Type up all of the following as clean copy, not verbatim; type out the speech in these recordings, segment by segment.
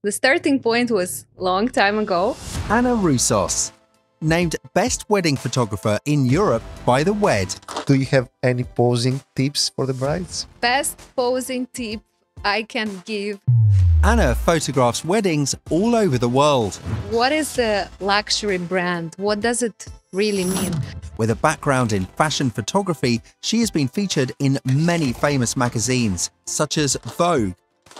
The starting point was long time ago. Anna Roussos, named Best Wedding Photographer in Europe by the WED. Do you have any posing tips for the brides? Best posing tip I can give. Anna photographs weddings all over the world. What is the luxury brand? What does it really mean? With a background in fashion photography, she has been featured in many famous magazines, such as Vogue,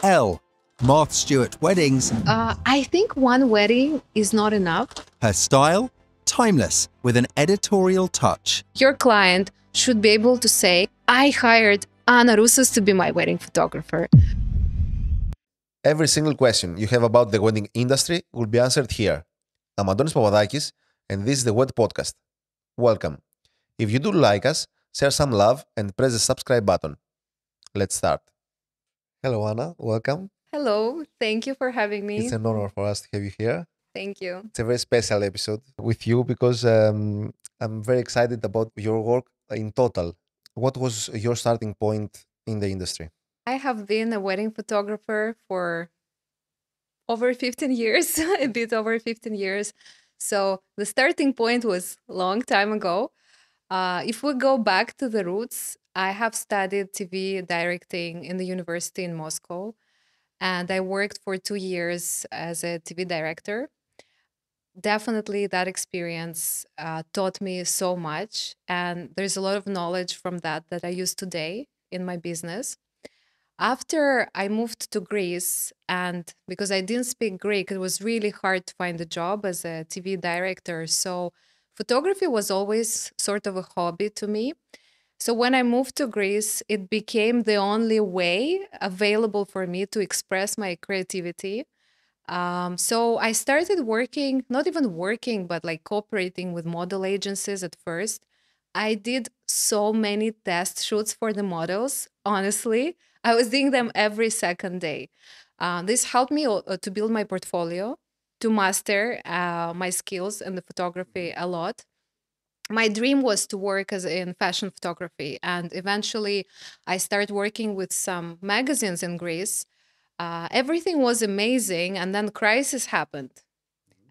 Elle, Martha Stewart Weddings. I think one wedding is not enough. Her style, timeless, with an editorial touch. Your client should be able to say, I hired Anna Roussos to be my wedding photographer. Every single question you have about the wedding industry will be answered here. I'm Antonis Papadakis, and this is the Wedpodcast. Welcome. If you do like us, share some love and press the subscribe button. Let's start. Hello, Anna. Welcome. Hello, thank you for having me. It's an honor for us to have you here. Thank you. It's a very special episode with you because I'm very excited about your work in total. What was your starting point in the industry? I have been a wedding photographer for over 15 years, a bit over 15 years. So the starting point was a long time ago. If we go back to the roots, I have studied TV directing in the university in Moscow, and I worked for 2 years as a TV director. Definitely that experience taught me so much, and there's a lot of knowledge from that I use today in my business. After I moved to Greece, and because I didn't speak Greek, it was really hard to find a job as a TV director. So photography was always sort of a hobby to me. So when I moved to Greece, it became the only way available for me to express my creativity. So I started working, not even working, but like cooperating with model agencies at first. I did so many test shoots for the models, honestly. I was doing them every second day. This helped me to build my portfolio, to master my skills in the photography a lot. My dream was to work as in fashion photography, and eventually I started working with some magazines in Greece. Everything was amazing, and then crisis happened,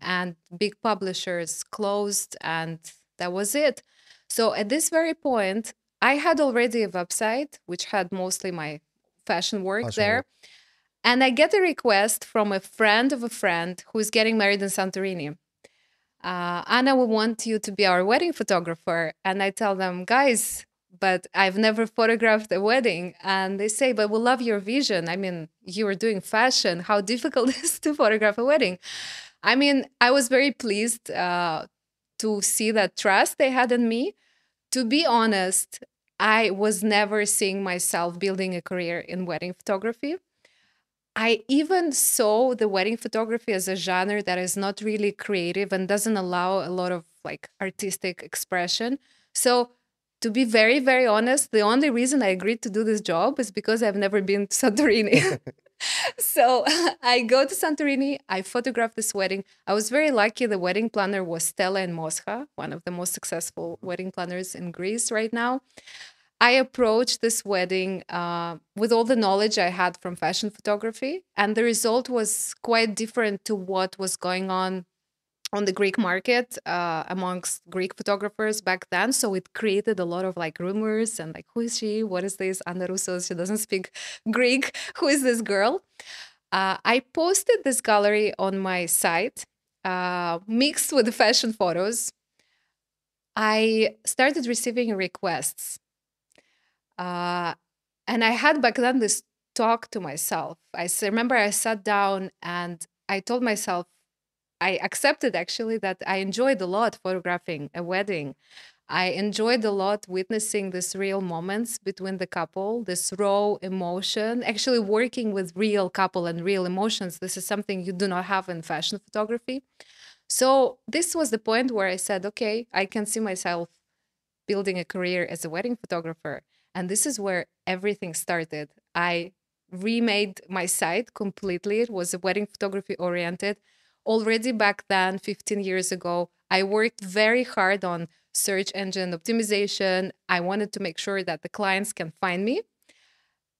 and big publishers closed, and that was it. So at this very point, I had already a website which had mostly my fashion work there. And I get a request from a friend of a friend who is getting married in Santorini. Anna, we want you to be our wedding photographer. And I tell them, guys, but I've never photographed a wedding. And they say, but we love your vision. I mean, you are doing fashion. How difficult is it to photograph a wedding? I mean, I was very pleased to see that trust they had in me. To be honest, I was never seeing myself building a career in wedding photography. I even saw the wedding photography as a genre that is not really creative and doesn't allow a lot of like artistic expression. So to be very, very honest, the only reason I agreed to do this job is because I've never been to Santorini. So I go to Santorini, I photographed this wedding. I was very lucky. The wedding planner was Stella in Moscow, one of the most successful wedding planners in Greece right now. I approached this wedding with all the knowledge I had from fashion photography, and the result was quite different to what was going on the Greek market amongst Greek photographers back then. So it created a lot of like rumors and like, who is she? What is this? Anna Roussos, she doesn't speak Greek. Who is this girl? I posted this gallery on my site, mixed with the fashion photos. I started receiving requests. And I had back then this talk to myself. Remember I sat down and I told myself, I accepted actually that I enjoyed a lot photographing a wedding. I enjoyed a lot witnessing these real moments between the couple, this raw emotion, actually working with real couple and real emotions. This is something you do not have in fashion photography. So this was the point where I said, okay, I can see myself building a career as a wedding photographer. And this is where everything started. I remade my site completely. It was a wedding photography oriented. Already back then, 15 years ago, I worked very hard on search engine optimization. I wanted to make sure that the clients can find me.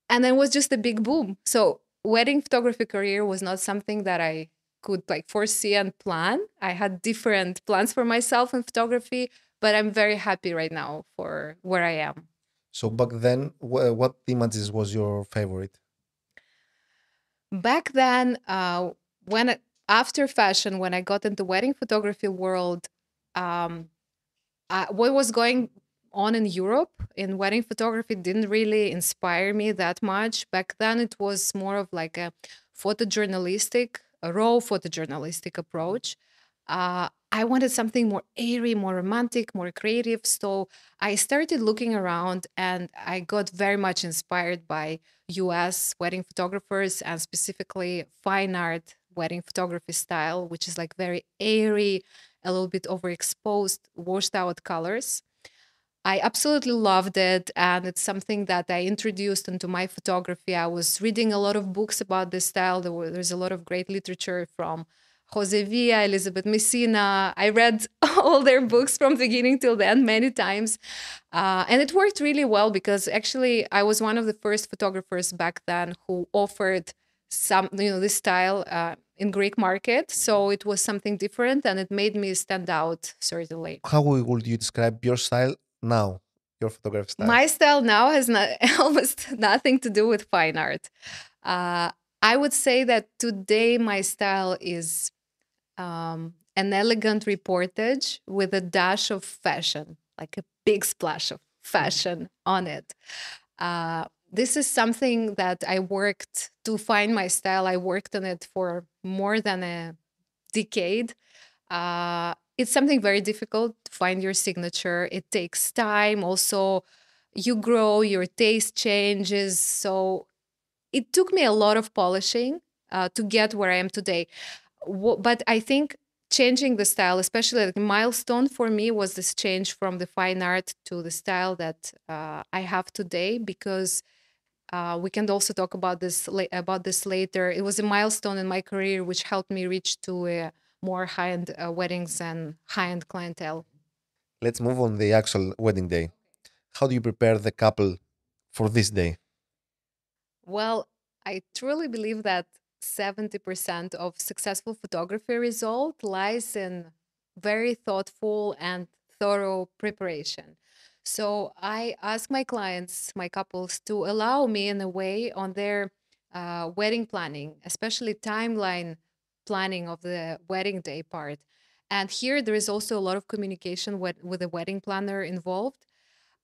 And then it was just a big boom. So wedding photography career was not something that I could like foresee and plan. I had different plans for myself in photography, but I'm very happy right now for where I am. So back then, what images was your favorite? Back then, after fashion, when I got into wedding photography world, um, what was going on in Europe in wedding photography didn't really inspire me that much. Back then, it was more of like a raw photojournalistic approach. I wanted something more airy, more romantic, more creative. So I started looking around and I got very much inspired by US wedding photographers and specifically fine art wedding photography style, which is like very airy, a little bit overexposed, washed out colors. I absolutely loved it. And it's something that I introduced into my photography. I was reading a lot of books about this style. There's a lot of great literature from Jose Villa, Elizabeth Messina. I read all their books from beginning till the end many times. And it worked really well because actually I was one of the first photographers back then who offered this style in Greek market. So it was something different and it made me stand out, certainly. How would you describe your style now, your photography style? My style now has almost nothing to do with fine art. Uh, I would say that today my style is an elegant reportage with a dash of fashion, like a big splash of fashion on it. This is something that I worked to find my style. I worked on it for more than a decade. It's something very difficult to find your signature. It takes time. Also, you grow, your taste changes. So it took me a lot of polishing to get where I am today. But I think changing the style, especially like a milestone for me, was this change from the fine art to the style that I have today. Because we can also talk about this later. It was a milestone in my career which helped me reach to more high-end weddings and high-end clientele. Let's move on the actual wedding day. How do you prepare the couple for this day? Well, I truly believe that 70% of successful photography result lies in very thoughtful and thorough preparation. So I ask my clients, my couples, to allow me in a way on their wedding planning, especially timeline planning of the wedding day part. And here there is also a lot of communication with the wedding planner involved.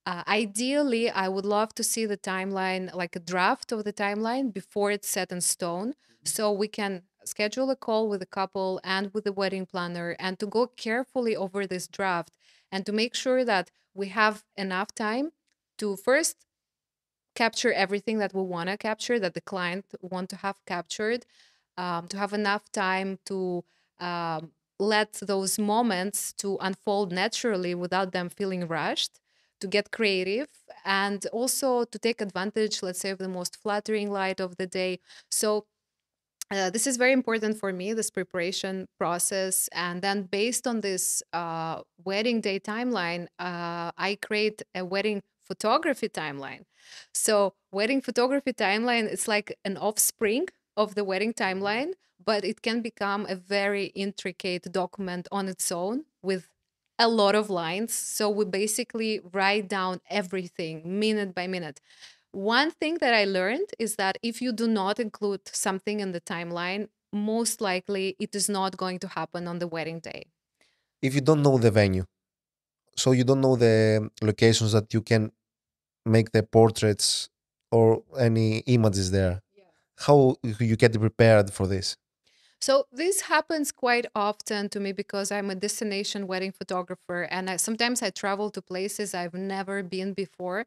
Ideally, I would love to see the timeline, like a draft of the timeline before it's set in stone. So we can schedule a call with the couple and with the wedding planner and to go carefully over this draft and to make sure that we have enough time to first capture everything that we want to capture, that the client want to have captured, to have enough time to let those moments to unfold naturally without them feeling rushed, to get creative, and also to take advantage, let's say, of the most flattering light of the day. So this is very important for me, this preparation process. And then based on this wedding day timeline, I create a wedding photography timeline. So wedding photography timeline, it's like an offspring of the wedding timeline, but it can become a very intricate document on its own with a lot of lines. So we basically write down everything minute by minute. One thing that I learned is that if you do not include something in the timeline, most likely it is not going to happen on the wedding day. If you don't know the venue, so you don't know the locations that you can make the portraits or any images there, how you get prepared for this? So this happens quite often to me because I'm a destination wedding photographer and sometimes I travel to places I've never been before.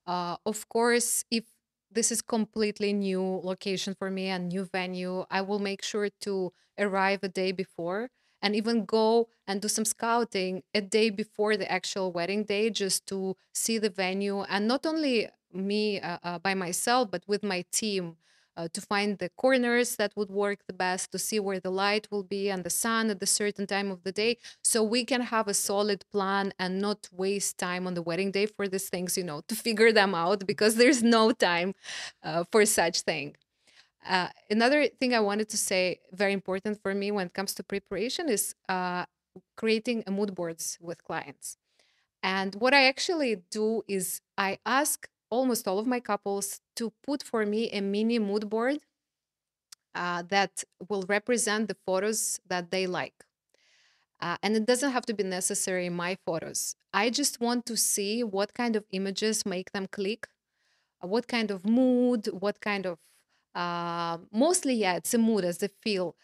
Of course, if this is completely new location for me and new venue, I will make sure to arrive a day before and even go and do some scouting a day before the actual wedding day just to see the venue and not only me by myself but with my team to find the corners that would work the best, to see where the light will be and the sun at a certain time of the day, so we can have a solid plan and not waste time on the wedding day for these things, to figure them out because there's no time for such thing. Another thing I wanted to say, very important for me when it comes to preparation, is creating a mood boards with clients. And what I actually do is I ask almost all of my couples to put for me a mini mood board that will represent the photos that they like. And it doesn't have to be necessarily my photos. I just want to see what kind of images make them click, what kind of mood, what kind of, mostly, yeah, it's a mood as a feel.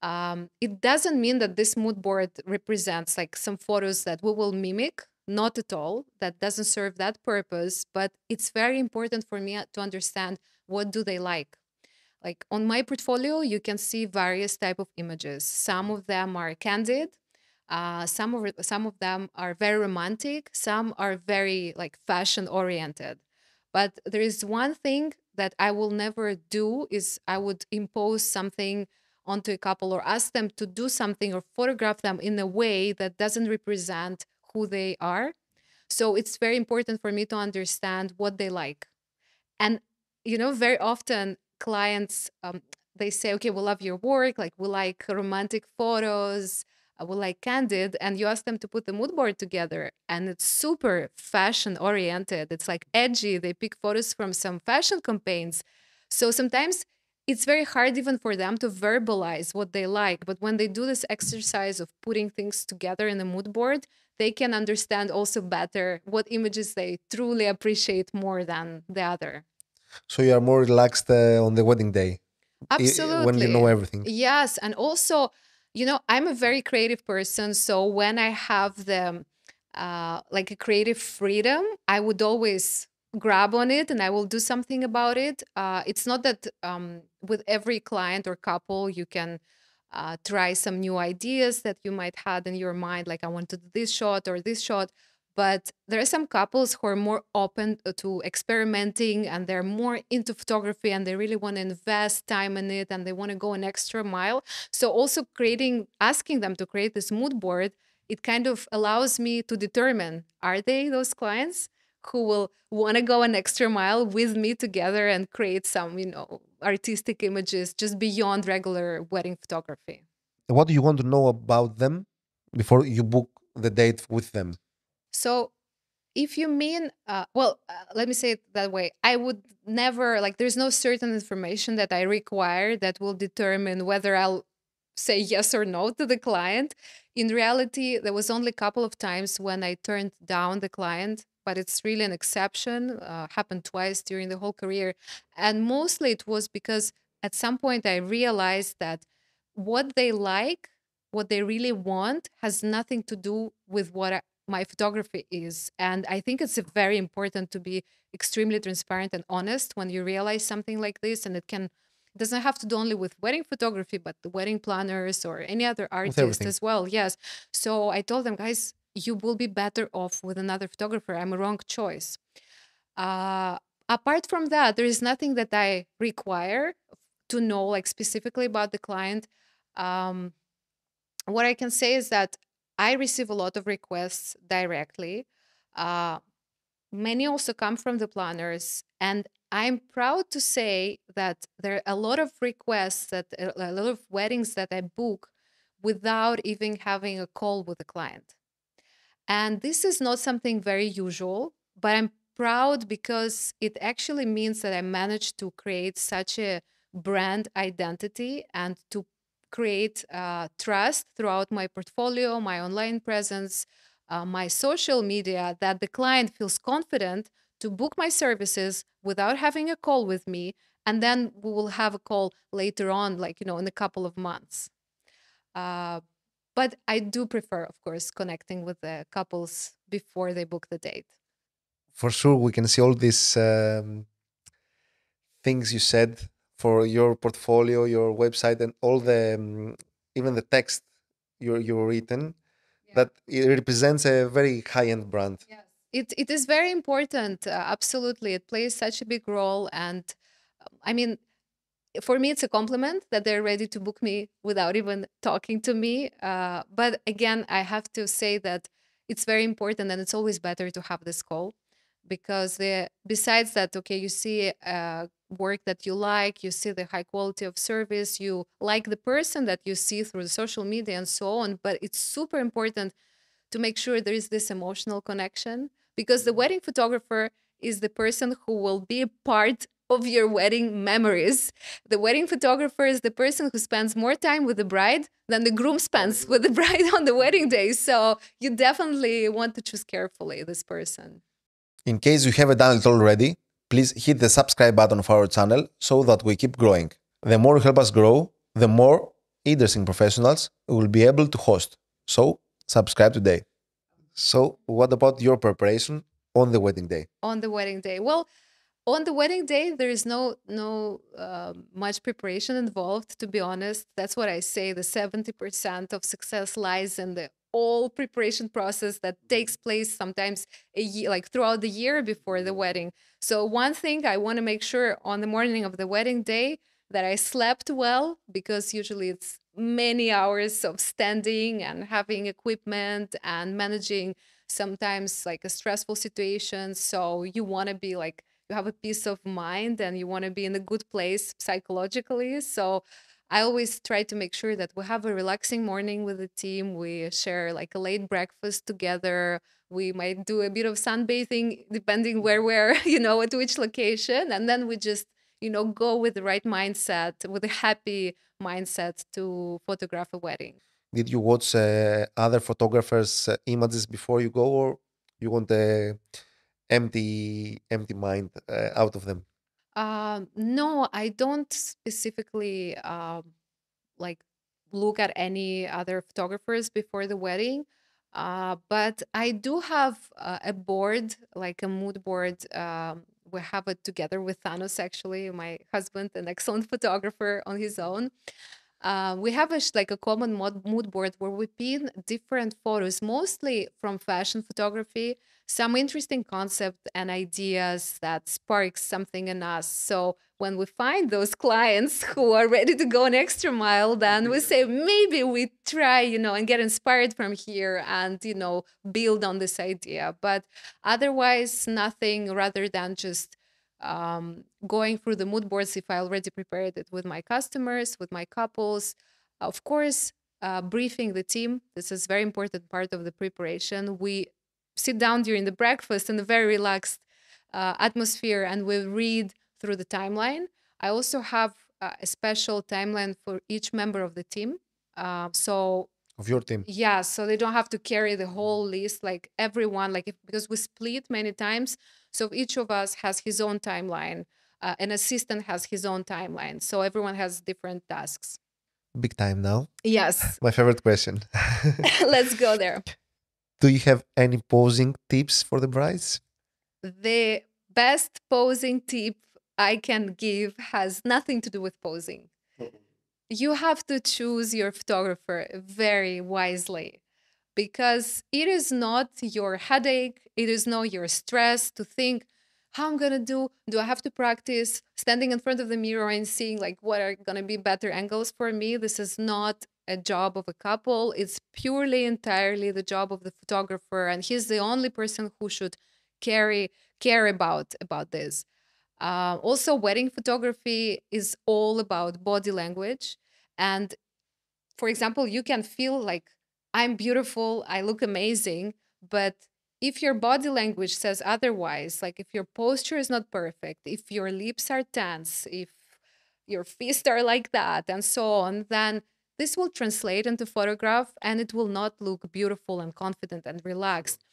It doesn't mean that this mood board represents like some photos that we will mimic. Not at all. That doesn't serve that purpose. But it's very important for me to understand what do they like on my portfolio, you can see various type of images. Some of them are candid. Some of them are very romantic. Some are very like fashion oriented. But there is one thing that I will never do is I would impose something onto a couple or ask them to do something or photograph them in a way that doesn't represent who they are. So it's very important for me to understand what they like. And very often clients, they say, okay, we love your work, like we like romantic photos, we like candid, and you ask them to put the mood board together and it's super fashion oriented, it's like edgy, they pick photos from some fashion campaigns. So sometimes it's very hard even for them to verbalize what they like, but when they do this exercise of putting things together in a mood board, they can understand also better what images they truly appreciate more than the other. So you are more relaxed on the wedding day when you know Absolutely. everything. Yes. And also, I'm a very creative person. So when I have the like a creative freedom, I would always grab on it and I will do something about it. It's not that with every client or couple you can try some new ideas that you might had in your mind, like I want to do this shot or this shot. But there are some couples who are more open to experimenting and they're more into photography and they really want to invest time in it and they want to go an extra mile. So also asking them to create this mood board, it kind of allows me to determine, are they those clients who will want to go an extra mile with me together and create some, artistic images just beyond regular wedding photography. What do you want to know about them before you book the date with them? So if you mean, let me say it that way. I would never, like, there's no certain information that I require that will determine whether I'll say yes or no to the client. In reality, there was only a couple of times when I turned down the client, but it's really an exception. Happened twice during the whole career. And mostly it was because at some point I realized that what they like, what they really want, has nothing to do with my photography is. And I think it's very important to be extremely transparent and honest when you realize something like this. And it doesn't have to do only with wedding photography, but the wedding planners or any other With artist everything. as well. Yes. So I told them, guys, you will be better off with another photographer. I'm a wrong choice. Uh, Apart from that, there is nothing that I require to know like specifically about the client. Um, what I can say is that I receive a lot of requests directly. Uh, Many also come from the planners, and I'm proud to say that there are a lot of requests a lot of weddings that I book without even having a call with the client. And this is not something very usual, but I'm proud because it actually means that I managed to create such a brand identity and to create trust throughout my portfolio, my online presence, my social media, that the client feels confident to book my services without having a call with me. And then we will have a call later on, like, in a couple of months. Uh, but I do prefer, of course, connecting with the couples before they book the date. For sure, we can see all these things you said for your portfolio, your website, and all the even the text you're written. Yeah. That it represents a very high end brand. Yes. It is very important. Absolutely. It plays such a big role. And I mean, for me, it's a compliment that they're ready to book me without even talking to me. But again, I have to say that it's very important and it's always better to have this call because besides that, okay, you see work that you like, you see the high quality of service, you like the person that you see through the social media and so on, but it's super important to make sure there is this emotional connection, because the wedding photographer is the person who will be a part of your wedding memories. The wedding photographer is the person who spends more time with the bride than the groom spends with the bride on the wedding day. So you definitely want to choose carefully this person. In case you haven't done it already, please hit the subscribe button of our channel so that we keep growing. The more you help us grow, the more interesting professionals we will be able to host. So, subscribe today. So, what about your preparation on the wedding day? On the wedding day, well, on the wedding day there is no much preparation involved, to be honest. That's what I say, the 70% of success lies in the all preparation process that takes place sometimes a year, like throughout the year before the wedding. So one thing I want to make sure on the morning of the wedding day, that I slept well, because usually it's many hours of standing and having equipment and managing sometimes like a stressful situation. So you want to be like, you have a peace of mind and you want to be in a good place psychologically. So I always try to make sure that we have a relaxing morning with the team. We share like a late breakfast together. We might do a bit of sunbathing depending where we're, at which location. And then we just, go with the right mindset, with a happy mindset to photograph a wedding. Did you watch other photographers' images before you go, or you want a empty mind out of them? No, I don't specifically like look at any other photographers before the wedding. But I do have a board, like a mood board. We have it together with Thanos, actually, my husband, an excellent photographer on his own. We have like a common mood board where we pin different photos, mostly from fashion photography, some interesting concept and ideas that sparks something in us. So when we find those clients who are ready to go an extra mile, then we say maybe we try, and get inspired from here and, build on this idea. But otherwise, nothing rather than just going through the mood boards if I already prepared it with my customers, with my couples. Of course, briefing the team. This is very important part of the preparation. We sit down during the breakfast in a very relaxed atmosphere and we read through the timeline. I also have a special timeline for each member of the team. So Of your team? yeah, so they don't have to carry the whole list, like everyone, like because we split many times. So each of us has his own timeline. An assistant has his own timeline. So everyone has different tasks. Big time now. Yes. My favorite question. Let's go there. Do you have any posing tips for the brides? The best posing tip I can give has nothing to do with posing. You have to choose your photographer very wisely, because it is not your headache, it is not your stress to think, how I'm gonna do I have to practice standing in front of the mirror and seeing like what are gonna be better angles for me? This is not a job of a couple. It's purely entirely the job of the photographer, and he's the only person who should care about this. Also, wedding photography is all about body language. And for example, you can feel like, I'm beautiful, I look amazing, but if your body language says otherwise, like if your posture is not perfect, if your lips are tense, if your fists are like that, and so on, then this will translate into photograph and it will not look beautiful and confident and relaxed.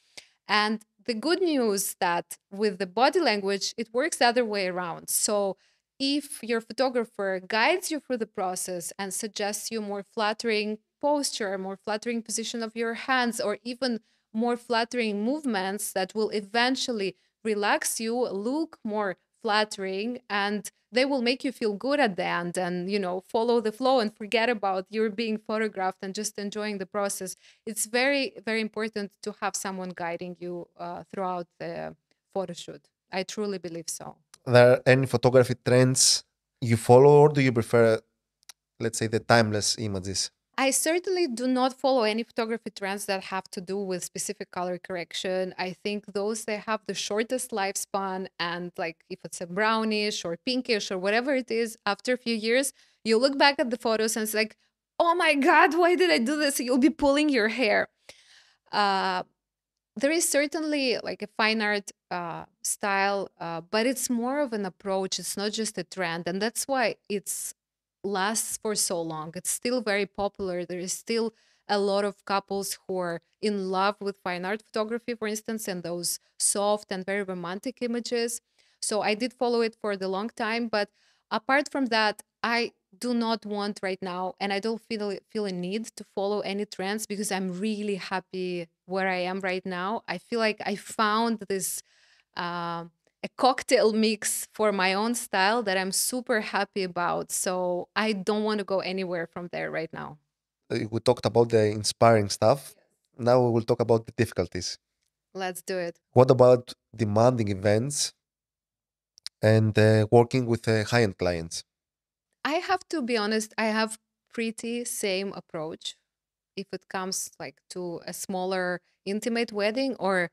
And the good news that with the body language, it works the other way around. So if your photographer guides you through the process and suggests you more flattering posture, more flattering position of your hands, or even more flattering movements that will eventually relax you, look more flattering, and they will make you feel good at the end, and follow the flow and forget about you're being photographed and just enjoying the process. It's very, very important to have someone guiding you throughout the photo shoot. I truly believe so. Are there any photography trends you follow, or do you prefer, let's say, the timeless images? I certainly do not follow any photography trends that have to do with specific color correction. I think those that have the shortest lifespan, and like if it's a brownish or pinkish or whatever it is, after a few years, you look back at the photos and it's like, oh my God, why did I do this? You'll be pulling your hair. Uh, there is certainly like a fine art style, but it's more of an approach. It's not just a trend, and that's why it's lasts for so long. It's still very popular. There is still a lot of couples who are in love with fine art photography, for instance, and those soft and very romantic images. So I did follow it for the long time, but apart from that, I do not want right now, and I don't feel a need to follow any trends because I'm really happy where I am right now. I feel like I found this a cocktail mix for my own style that I'm super happy about. So I don't want to go anywhere from there right now. We talked about the inspiring stuff. Now we will talk about the difficulties. Let's do it. What about demanding events and working with high-end clients? I have to be honest, I have pretty same approach if it comes like to a smaller intimate wedding or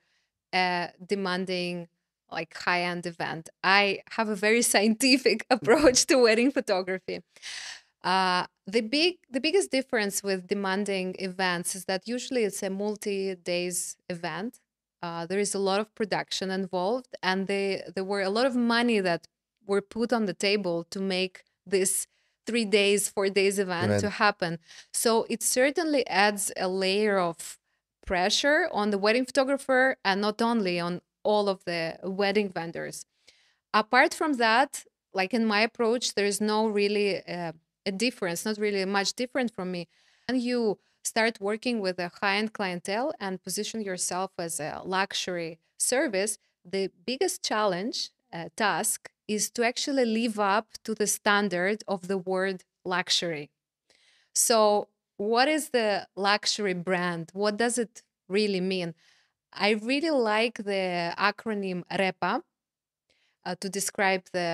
a demanding like high-end event. I have a very scientific approach to wedding photography. The biggest difference with demanding events is that usually it's a multi-days event. There is a lot of production involved, and there were a lot of money that were put on the table to make this 3 days, 4 days event to Event. happen. So it certainly adds a layer of pressure on the wedding photographer and not only on all of the wedding vendors. Apart from that, like in my approach, there is no really a difference, not really much different from me. And you start working with a high-end clientele and position yourself as a luxury service, the biggest challenge, task, is to actually live up to the standard of the word luxury. So, what is the luxury brand? What does it really mean? I really like the acronym R.E.P.A to describe the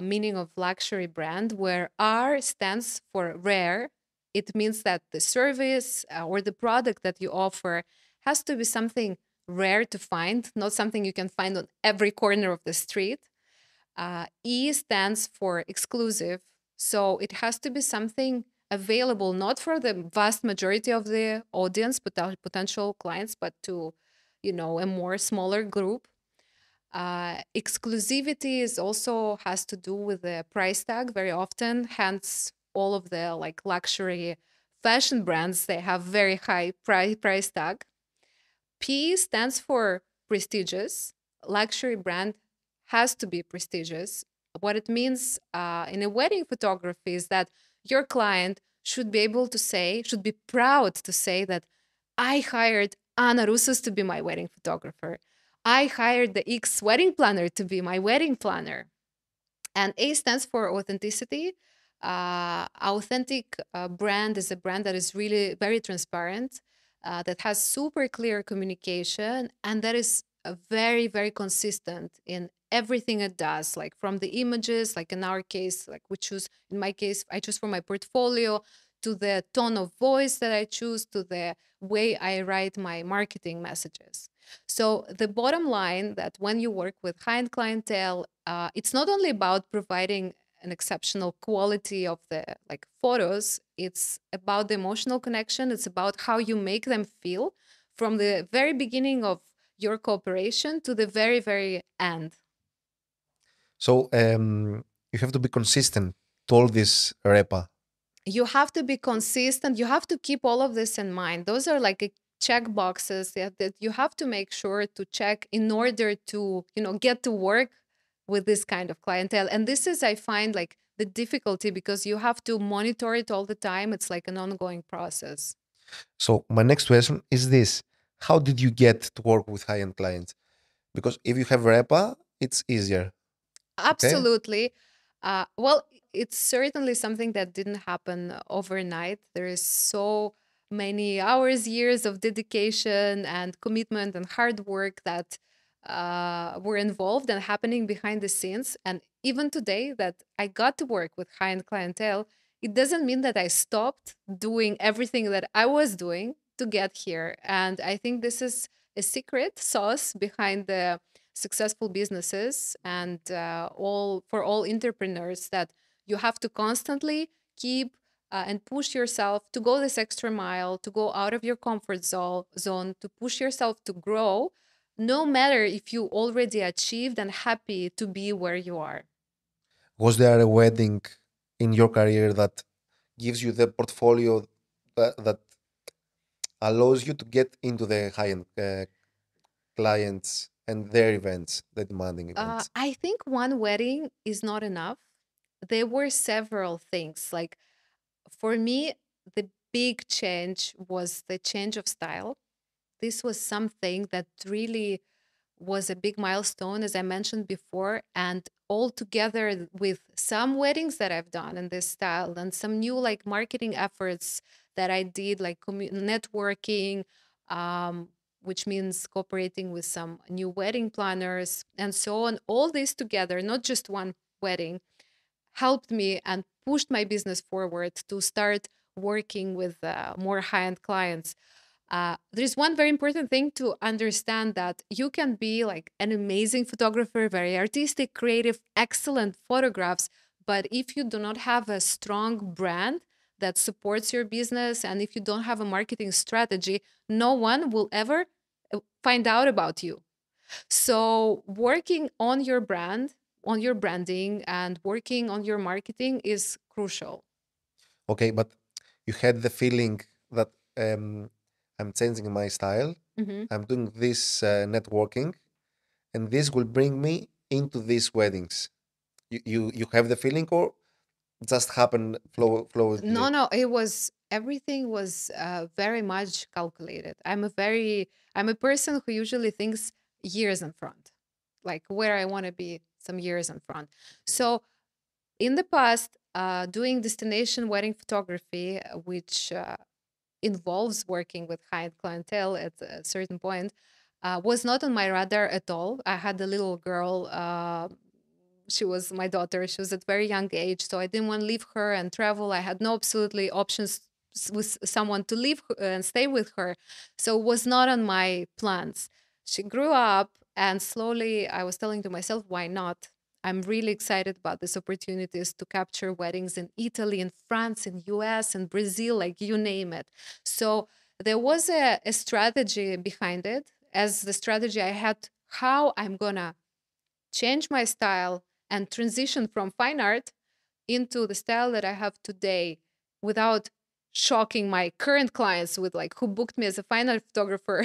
meaning of luxury brand, where R stands for rare. It means that the service or the product that you offer has to be something rare to find, not something you can find on every corner of the street. E stands for exclusive. So it has to be something available not for the vast majority of the audience, potential clients, but to, a more smaller group. Exclusivity is also has to do with the price tag very often. Hence, all of the like luxury fashion brands, they have very high price tag. P stands for prestigious. Luxury brand has to be prestigious. What it means in a wedding photography is that your client should be able to say, should be proud to say that I hired Anna Roussos to be my wedding photographer. I hired the X wedding planner to be my wedding planner. And A stands for authenticity. Authentic brand is a brand that is really very transparent, that has super clear communication, and that is very, very consistent in everything it does. Like from the images, like in our case, like in my case, I choose for my portfolio, to the tone of voice that I choose, to the way I write my marketing messages. So the bottom line that when you work with high-end clientele, it's not only about providing an exceptional quality of the like photos. It's about the emotional connection. It's about how you make them feel from the very beginning of your cooperation to the very, very end. So you have to be consistent to all this REPA. You have to be consistent. You have to keep all of this in mind. Those are like check boxes that you have to make sure to check in order to, get to work with this kind of clientele. And this is, I find, like the difficulty because you have to monitor it all the time. It's like an ongoing process. So my next question is this: how did you get to work with high-end clients? Because if you have REPA, it's easier. Okay. Absolutely. Well, it's certainly something that didn't happen overnight. There is so many hours, years of dedication and commitment and hard work that were involved and happening behind the scenes. And even today, that I got to work with high-end clientele, it doesn't mean that I stopped doing everything that I was doing to get here. And I think this is a secret sauce behind the successful businesses and all for all entrepreneurs, that you have to constantly keep and push yourself to go this extra mile, to go out of your comfort zone, to push yourself to grow, no matter if you already achieved and happy to be where you are. Was there a wedding in your career that gives you the portfolio that allows you to get into the high-end clients and their events, the demanding events? I think one wedding is not enough. There were several things. Like for me, the big change was the change of style. This was something that really was a big milestone, as I mentioned before. And all together with some weddings that I've done in this style and some new like marketing efforts that I did, like networking, um, which means cooperating with some new wedding planners and so on. All this together, not just one wedding, helped me and pushed my business forward to start working with more high-end clients. There's one very important thing to understand, that you can be like an amazing photographer, very artistic, creative, excellent photographs, but if you do not have a strong brand that supports your business, and if you don't have a marketing strategy, no one will ever find out about you. So working on your brand, on your branding, and working on your marketing is crucial. Okay, but you had the feeling that um, I'm changing my style, Mhm. I'm doing this networking, and this will bring me into these weddings. You have the feeling, or just happen No, flowingly? no, it was everything was very much calculated. I'm a person who usually thinks years in front, like where I want to be some years in front. So in the past, doing destination wedding photography, which involves working with high-end clientele at a certain point, was not on my radar at all. I had a little girl. She was my daughter. She was at very young age, so I didn't want to leave her and travel. I had no absolutely options with someone to live and stay with her, so it was not on my plans. She grew up, and slowly I was telling to myself, why not? I'm really excited about these opportunities to capture weddings in Italy, in France, in US, and Brazil, like you name it. So there was a strategy behind it, as the strategy I had how I'm gonna change my style and transition from fine art into the style that I have today without shocking my current clients with like who booked me as a fine art photographer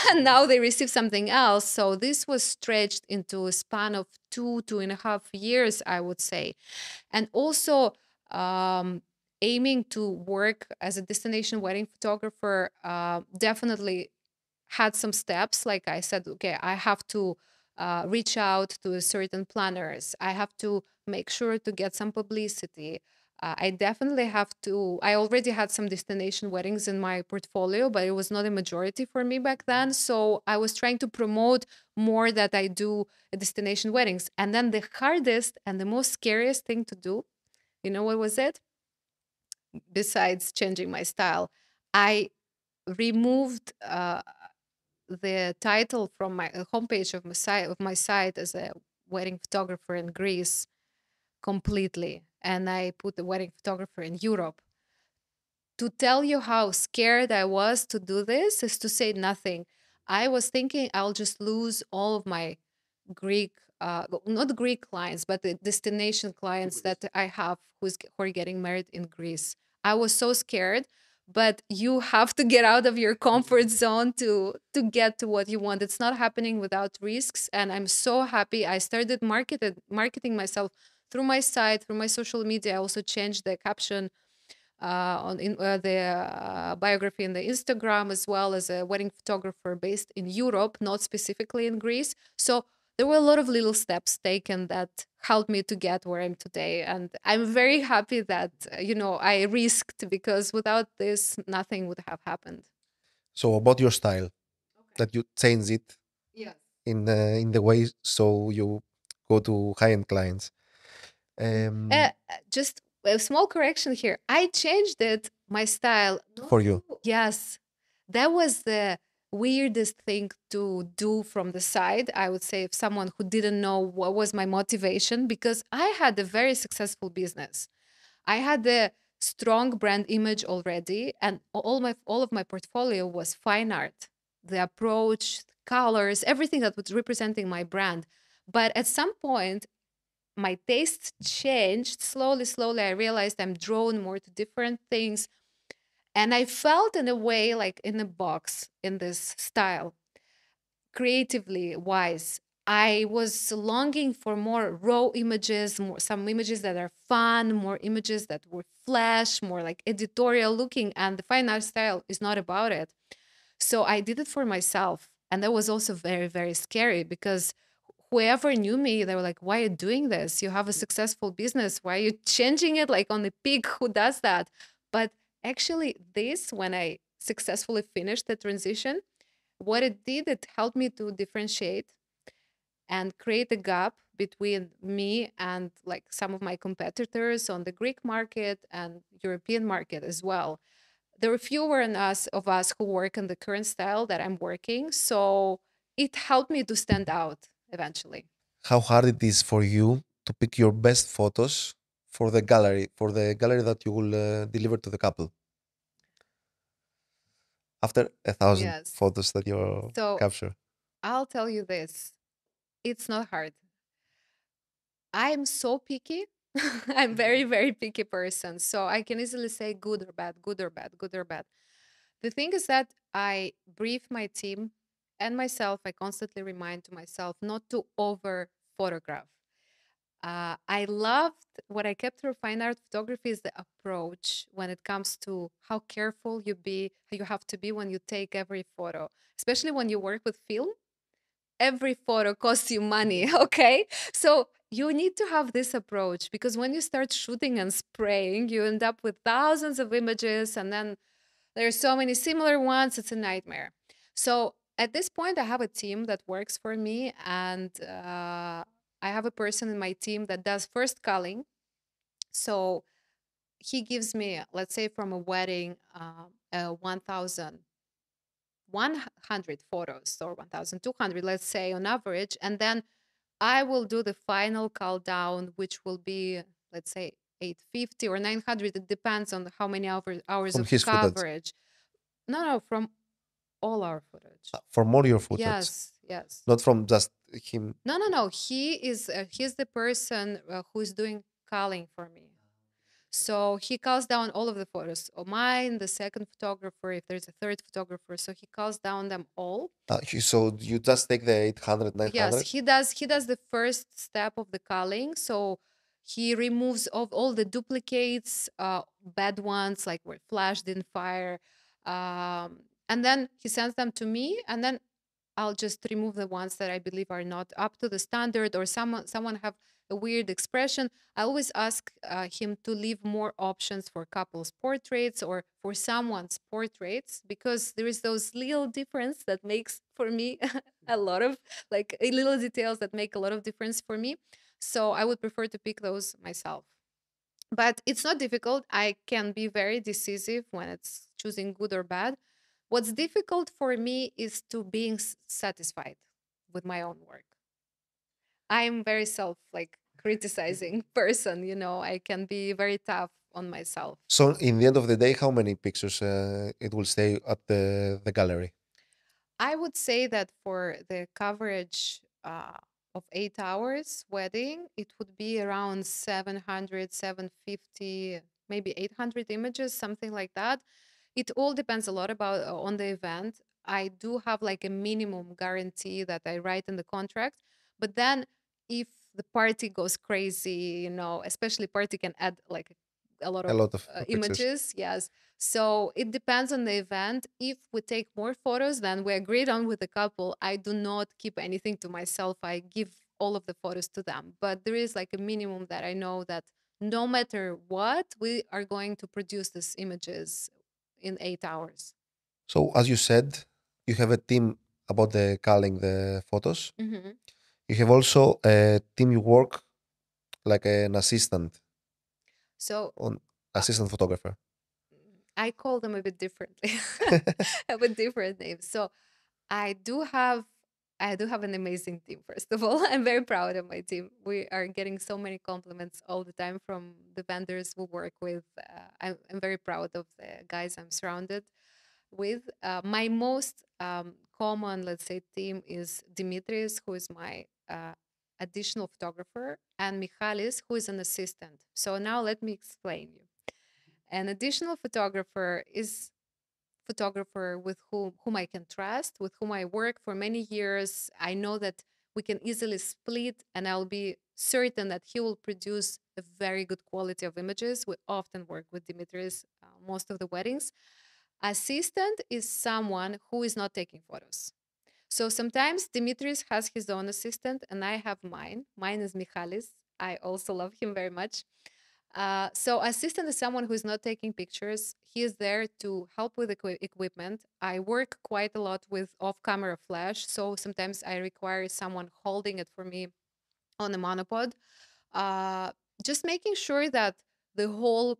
and now they receive something else. So this was stretched into a span of 2.5 years, I would say. And also um, aiming to work as a destination wedding photographer definitely had some steps. Like I said, okay, I have to reach out to certain planners. I have to make sure to get some publicity. I definitely have to. I already had some destination weddings in my portfolio, but it was not a majority for me back then. So I was trying to promote more that I do destination weddings. And then the hardest and the most scariest thing to do, you know what was it? Besides changing my style, I removed the title from my homepage of my site as a wedding photographer in Greece completely, and I put the wedding photographer in Europe. To tell you how scared I was to do this is to say nothing. I was thinking I'll just lose all of my Greek, not Greek clients, but the destination clients that I have who are getting married in Greece. I was so scared, but you have to get out of your comfort zone to get to what you want. It's not happening without risks, and I'm so happy. I started marketing myself through my site, through my social media. I also changed the caption on in the biography in the Instagram, as well as a wedding photographer based in Europe, not specifically in Greece. So there were a lot of little steps taken that helped me to get where I'm today, and I'm very happy that I risked, because without this, nothing would have happened. So about your style, Okay. that you change it Yes. in the way so you go to high end clients. Um, Just A small correction here. I changed it, my style. For you. Yes, that was the weirdest thing to do from the side. I would say, if someone who didn't know what was my motivation, because I had a very successful business. I had the strong brand image already, and all of my portfolio was fine art. The approach, colors, everything that was representing my brand. But at some point, my taste changed slowly. Slowly, I realized I'm drawn more to different things, and I felt in a way like in a box in this style, creatively wise. I was longing for more raw images, more some images that are fun, more images that were flash, more like editorial looking, and the fine art style is not about it. So I did it for myself. And that was also very, very scary because whoever knew me, they were like, why are you doing this? You have a successful business. Why are you changing it like on the peak? Who does that? But actually, this, when I successfully finished the transition, what it did, it helped me to differentiate and create a gap between me and like some of my competitors on the Greek market and European market as well. There are fewer of us who work in the current style that I'm working, so it helped me to stand out eventually. How hard it is for you to pick your best photos for the gallery that you will deliver to the couple after 1,000 Yes. photos that you So capture. I'll tell you this, it's not hard. I'm so picky. I'm very, very picky person. So I can easily say good or bad, good or bad, good or bad. The thing is that I brief my team and myself, I constantly remind to myself not to over photograph. I loved what I kept through fine art photography is the approach when it comes to how careful you have to be when you take every photo, especially when you work with film. Every photo costs you money, okay? So you need to have this approach because when you start shooting and spraying, you end up with thousands of images and then there's so many similar ones, it's a nightmare. So at this point, I have a team that works for me, and I have a person in my team that does first culling. So he gives me, let's say, from a wedding, 1,100 photos or 1,200, let's say, on average. And then I will do the final call down, which will be, let's say, 850 or 900. It depends on how many hours From of his footage. coverage. No, from all our footage. From all your footage. Yes, yes. Not from just him. No. He's the person who is doing calling for me. So he calls down all of the photos of mine, the second photographer, if there's a third photographer. So he calls down them all. So you just take the 800, Yes, 900. he does the first step of the culling. So he removes of all the duplicates, bad ones like where flash didn't fire. And then he sends them to me, and then I'll just remove the ones that I believe are not up to the standard or someone have a weird expression. I always ask him to leave more options for couples portraits or for someone's portraits because there is those little difference that makes for me a lot of like little details that make a lot of difference for me. So I would prefer to pick those myself. But it's not difficult. I can be very decisive when it's choosing good or bad. What's difficult for me is to being satisfied with my own work. I'm very self like criticizing person, I can be very tough on myself. So in the end of the day, how many pictures it will stay at the gallery? I would say that for the coverage of 8 hours wedding, it would be around 700, 750, maybe 800 images, something like that. It all depends a lot about on the event. I do have like a minimum guarantee that I write in the contract, but then if the party goes crazy, especially party can add like a lot A of lot of pictures. images. Yes, so it depends on the event. If we take more photos than we agreed on with the couple, I do not keep anything to myself. I give all of the photos to them. But there is like a minimum that I know that no matter what, we are going to produce these images in 8 hours. So as you said, you have a team about the culling the photos. Hmm. You have also a team you work like an assistant. So on uh, assistant photographer? I call them a bit differently, with different names. So I do have I do have an amazing team. First of all, I'm very proud of my team. We are getting so many compliments all the time from the vendors we work with. I'm very proud of the guys I'm surrounded with. My most common, let's say, team is Dimitris, who is my additional photographer, and Michalis, who is an assistant. So now let me explain you. An additional photographer is photographer with whom I can trust, with whom I work for many years. I know that we can easily split, and I'll be certain that he will produce a very good quality of images. We often work with Dimitris most of the weddings. Assistant is someone who is not taking photos. So sometimes Dimitris has his own assistant, and I have mine. Mine is Michalis. I also love him very much. So assistant is someone who is not taking pictures. He is there to help with equipment. I work quite a lot with off-camera flash, so sometimes I require someone holding it for me on a monopod. Uh, just making sure that the whole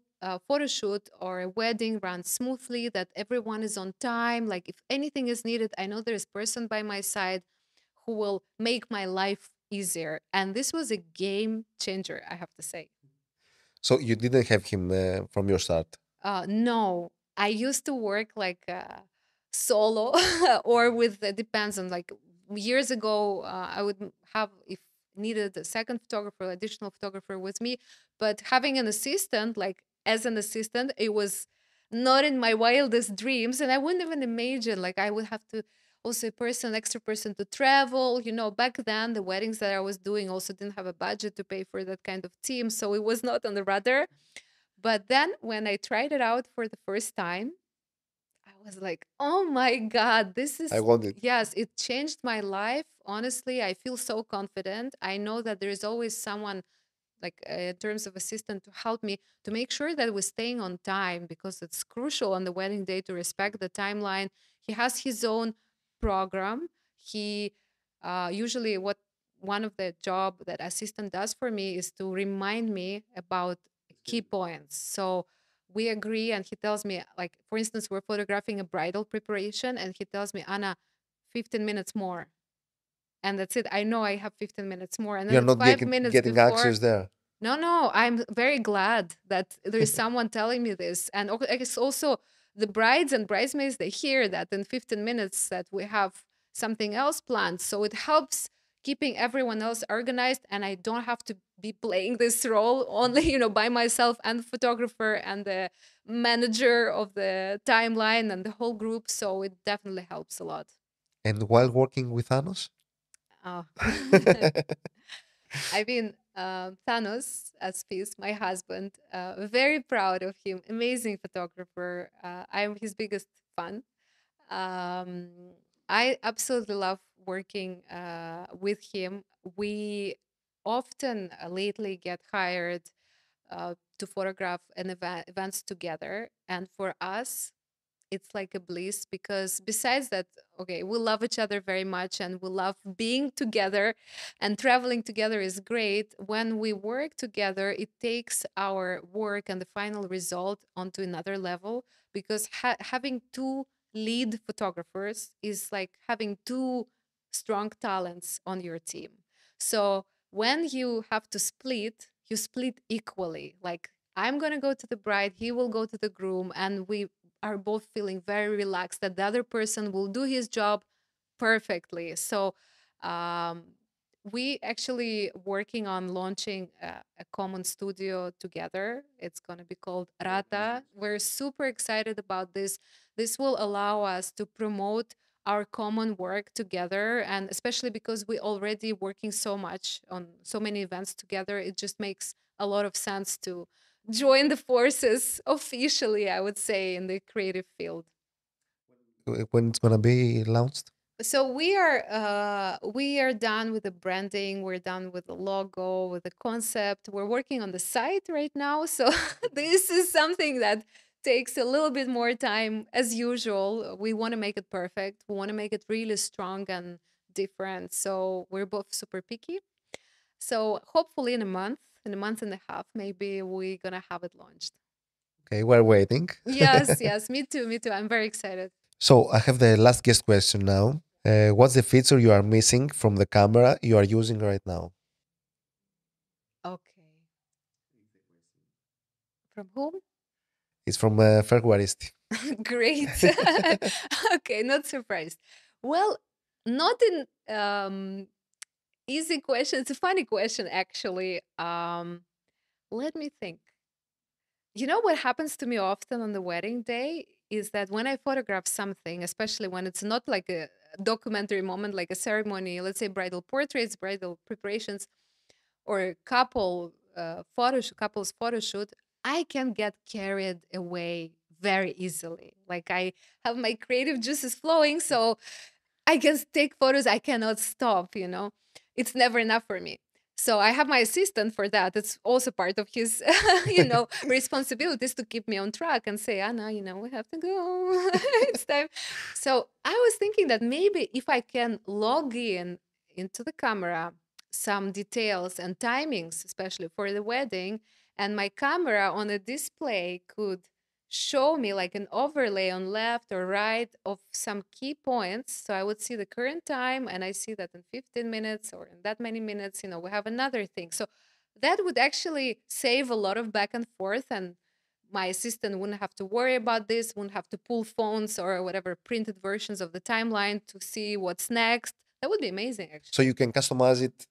photo shoot or a wedding runs smoothly, that everyone is on time. Like if anything is needed, I know there's a person by my side who will make my life easier. And this was a game changer, I have to say. So you didn't have him from your start. No, I used to work like solo or with depends on like years ago. I would have if needed a second photographer, additional photographer with me, but having an assistant, like as an assistant, it was not in my wildest dreams, and I wouldn't even imagine like I would have to also a person, extra person to travel. You know, back then the weddings that I was doing also didn't have a budget to pay for that kind of team, so it was not on the radar. But then when I tried it out for the first time, I was like, oh my God, this I is, wanted. yes, it changed my life. Honestly, I feel so confident. I know that there is always someone, like in terms of assistant, to help me to make sure that we're staying on time because it's crucial on the wedding day to respect the timeline. He has his own program. He usually what one of the job that assistant does for me is to remind me about key points. So we agree, and he tells me, like for instance, we're photographing a bridal preparation, and he tells me, Anna, 15 minutes more, and that's it. I know I have 15 minutes more, and You're then not 5 minutes getting before. access there. No, no, I'm very glad that there is someone telling me this. And I guess also the brides and bridesmaids, they hear that in 15 minutes that we have something else planned. So it helps keeping everyone else organized. And I don't have to be playing this role only, by myself and the photographer and the manager of the timeline and the whole group. So it definitely helps a lot. And while working with Thanos, Oh. I've been Thanos Asfis, my husband. Very proud of him. Amazing photographer. I'm his biggest fan. Um, I absolutely love working with him. We often lately get hired to photograph events together, and for us, it's like a bliss because besides that, okay, we love each other very much and we love being together, and traveling together is great. When we work together, it takes our work and the final result onto another level because having two lead photographers is like having two strong talents on your team. So when you have to split, you split equally. Like I'm going to go to the bride, he will go to the groom, and we are both feeling very relaxed that the other person will do his job perfectly. So um, we actually working on launching a common studio together. It's going to be called R.E.P.A. We're super excited about this. This will allow us to promote our common work together, and especially because we already working so much on so many events together, it just makes a lot of sense to join the forces officially, I would say, in the creative field. when it's gonna be launched? So we are done with the branding, we're done with the logo, with the concept. We're working on the site right now. So this is something that takes a little bit more time as usual. We want to make it perfect. We want to make it really strong and different. So we're both super picky. So hopefully in a month in a month and a half, maybe we're going to have it launched. Okay, we're waiting. Yes, yes, me too, me too. I'm very excited. So I have the last guest question now. What's the feature you are missing from the camera you are using right now? Okay. From whom? It's from Ferguaristi. Great. Okay, not surprised. Well, not in easy question. It's a funny question, actually. Let me think. You know what happens to me often on the wedding day is that when I photograph something, especially when it's not like a documentary moment, like a ceremony, let's say bridal portraits, bridal preparations, or couples photo shoot, I can get carried away very easily. Like I have my creative juices flowing, so I can take photos. I cannot stop. It's never enough for me. So I have my assistant for that. It's also part of his, responsibilities to keep me on track and say, Anna, we have to go. It's time. So I was thinking that maybe if I can log in into the camera some details and timings, especially for the wedding, and my camera on a display could show me like an overlay on left or right of some key points. So I would see the current time and I see that in 15 minutes or in that many minutes, we have another thing. So that would actually save a lot of back and forth, and my assistant wouldn't have to worry about this, wouldn't have to pull phones or whatever printed versions of the timeline to see what's next. That would be amazing, actually. So you can customize it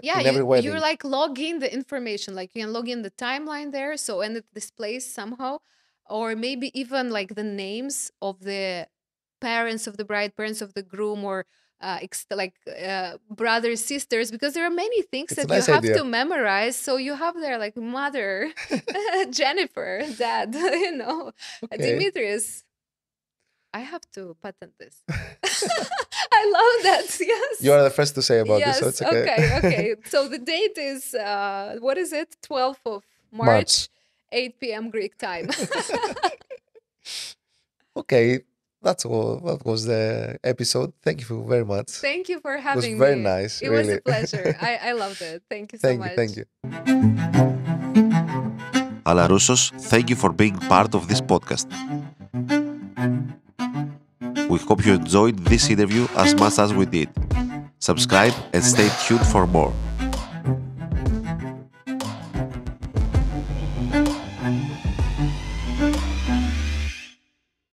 Yeah, in every wedding. you're like log in the information, like you can log in the timeline there, so and it displays somehow, or maybe even like the names of the parents of the bride, parents of the groom, or brothers, sisters, because there are many things It's a that nice you have idea. to memorize. So you have there like mother, Jennifer, dad, Okay. Demetrius. I have to patent this. I love that. Yes. You are the first to say about Yes. this, so it's okay. Okay. So the date is what is it? 12th of March, 8 p.m. Greek time. Okay, that's all. That was the episode. Thank you very much. Thank you for It was having very me. nice. It really. was a pleasure. I loved it. Thank you so Thank much. you. Thank you. Αλλά Roussos, thank you for being part of this podcast. We hope you enjoyed this interview as much as we did. Subscribe and stay tuned for more.